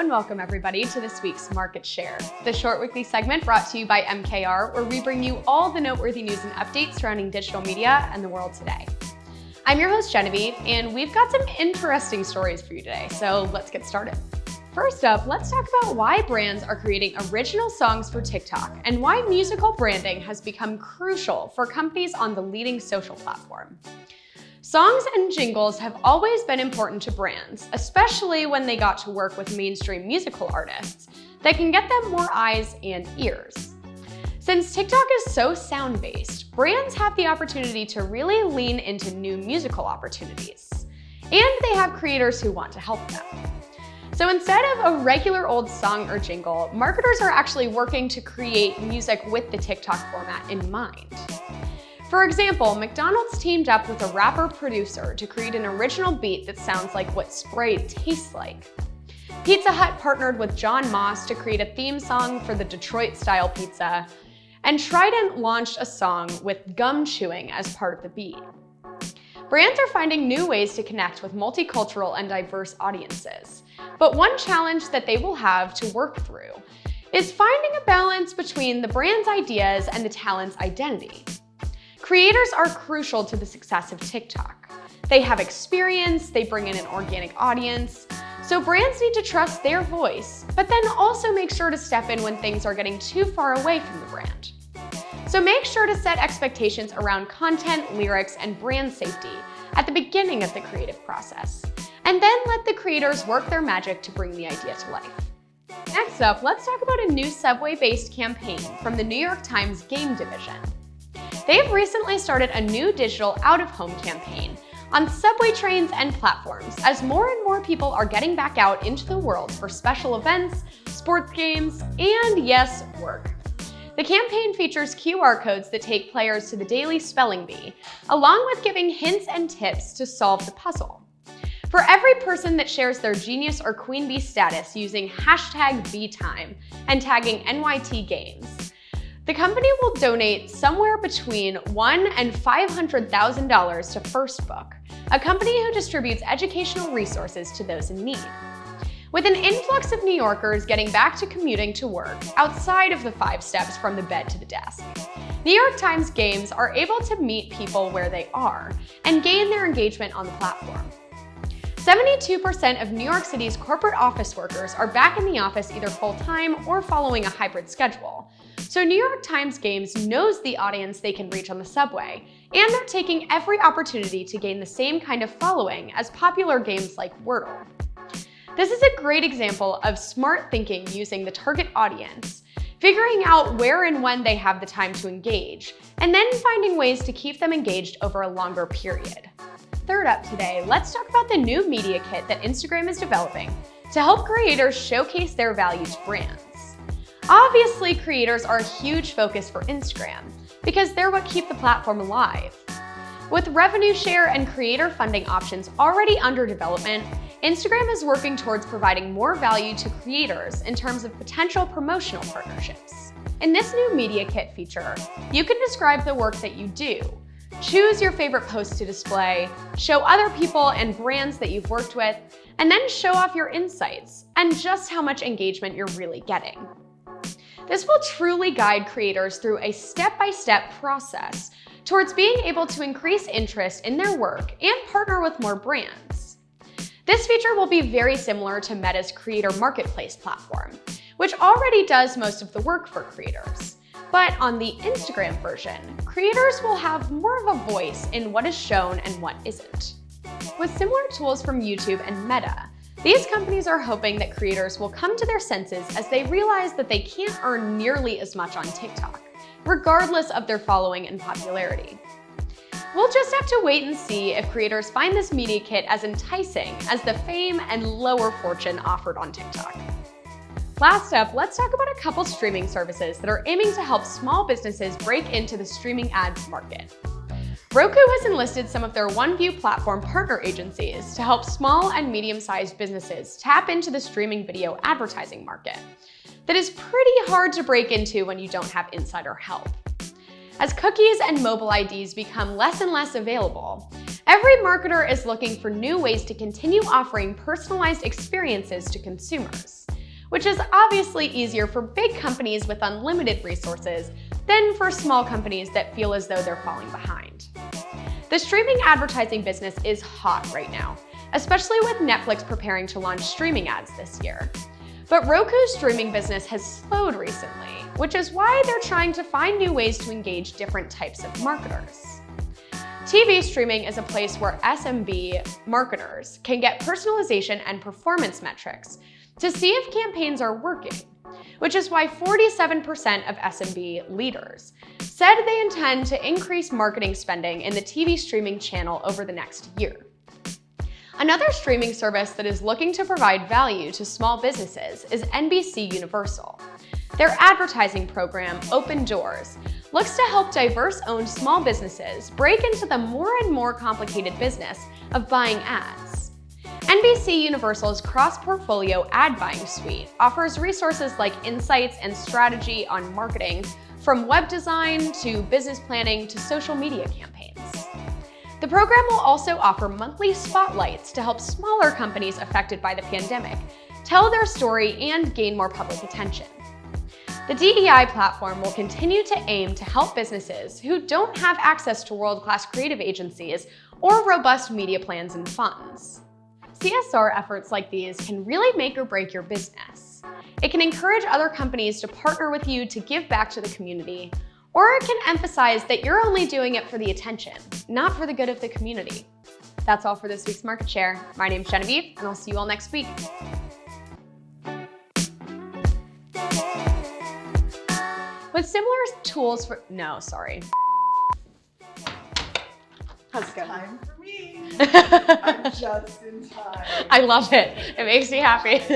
and welcome everybody to this week's Market Share, the short weekly segment brought to you by MKR, where we bring you all the noteworthy news and updates surrounding digital media and the world today. I'm your host Genevieve, and we've got some interesting stories for you today, so let's get started. First up, let's talk about why brands are creating original songs for TikTok and why musical branding has become crucial for companies on the leading social platform. Songs and jingles have always been important to brands, especially when they got to work with mainstream musical artists that can get them more eyes and ears. Since TikTok is so sound-based, brands have the opportunity to really lean into new musical opportunities. And they have creators who want to help them. So instead of a regular old song or jingle, marketers are actually working to create music with the TikTok format in mind. For example, McDonald's teamed up with a rapper-producer to create an original beat that sounds like what Sprite tastes like. Pizza Hut partnered with John Moss to create a theme song for the Detroit-style pizza, and Trident launched a song with gum chewing as part of the beat. Brands are finding new ways to connect with multicultural and diverse audiences, but one challenge that they will have to work through is finding a balance between the brand's ideas and the talent's identity. Creators are crucial to the success of TikTok. They have experience, they bring in an organic audience, so brands need to trust their voice, but then also make sure to step in when things are getting too far away from the brand. So make sure to set expectations around content, lyrics, and brand safety at the beginning of the creative process, and then let the creators work their magic to bring the idea to life. Next up, let's talk about a new Subway-based campaign from the New York Times game division. They've recently started a new digital out-of-home campaign on subway trains and platforms as more and more people are getting back out into the world for special events, sports games, and yes, work. The campaign features QR codes that take players to the daily spelling bee, along with giving hints and tips to solve the puzzle. For every person that shares their genius or queen bee status using #BeeTime and tagging NYT Games, the company will donate somewhere between $1,000 and $500,000 to First Book, a company who distributes educational resources to those in need. With an influx of New Yorkers getting back to commuting to work outside of the 5 steps from the bed to the desk, New York Times Games are able to meet people where they are and gain their engagement on the platform. 72% of New York City's corporate office workers are back in the office either full-time or following a hybrid schedule. So New York Times Games knows the audience they can reach on the subway, and they're taking every opportunity to gain the same kind of following as popular games like Wordle. This is a great example of smart thinking using the target audience, figuring out where and when they have the time to engage, and then finding ways to keep them engaged over a longer period. Third up today, let's talk about the new media kit that Instagram is developing to help creators showcase their value to brands. Obviously, creators are a huge focus for Instagram because they're what keep the platform alive. With revenue share and creator funding options already under development, Instagram is working towards providing more value to creators in terms of potential promotional partnerships. In this new media kit feature, you can describe the work that you do, choose your favorite posts to display, show other people and brands that you've worked with, and then show off your insights and just how much engagement you're really getting. This will truly guide creators through a step-by-step process towards being able to increase interest in their work and partner with more brands. This feature will be very similar to Meta's Creator Marketplace platform, which already does most of the work for creators. But on the Instagram version, creators will have more of a voice in what is shown and what isn't. With similar tools from YouTube and Meta, these companies are hoping that creators will come to their senses as they realize that they can't earn nearly as much on TikTok, regardless of their following and popularity. We'll just have to wait and see if creators find this media kit as enticing as the fame and lower fortune offered on TikTok. Last up, let's talk about a couple streaming services that are aiming to help small businesses break into the streaming ads market. Roku has enlisted some of their OneView platform partner agencies to help small and medium-sized businesses tap into the streaming video advertising market that is pretty hard to break into when you don't have insider help. As cookies and mobile IDs become less and less available, every marketer is looking for new ways to continue offering personalized experiences to consumers. which is obviously easier for big companies with unlimited resources than for small companies that feel as though they're falling behind. The streaming advertising business is hot right now, especially with Netflix preparing to launch streaming ads this year. But Roku's streaming business has slowed recently, which is why they're trying to find new ways to engage different types of marketers. TV streaming is a place where SMB marketers can get personalization and performance metrics to see if campaigns are working, which is why 47% of SMB leaders said they intend to increase marketing spending in the TV streaming channel over the next year. Another streaming service that is looking to provide value to small businesses is NBC Universal. Their advertising program, Open Doors, looks to help diverse-owned small businesses break into the more and more complicated business of buying ads. NBC Universal's cross-portfolio ad buying suite offers resources like insights and strategy on marketing, from web design to business planning to social media campaigns. The program will also offer monthly spotlights to help smaller companies affected by the pandemic tell their story and gain more public attention. The DEI platform will continue to aim to help businesses who don't have access to world-class creative agencies or robust media plans and funds. CSR efforts like these can really make or break your business. It can encourage other companies to partner with you to give back to the community, or it can emphasize that you're only doing it for the attention, not for the good of the community. That's all for this week's Market Share. My name's Genevieve, and I'll see you all next week. With similar tools for, How's it going? Time for me. I'm just in time. I love it. It makes me happy.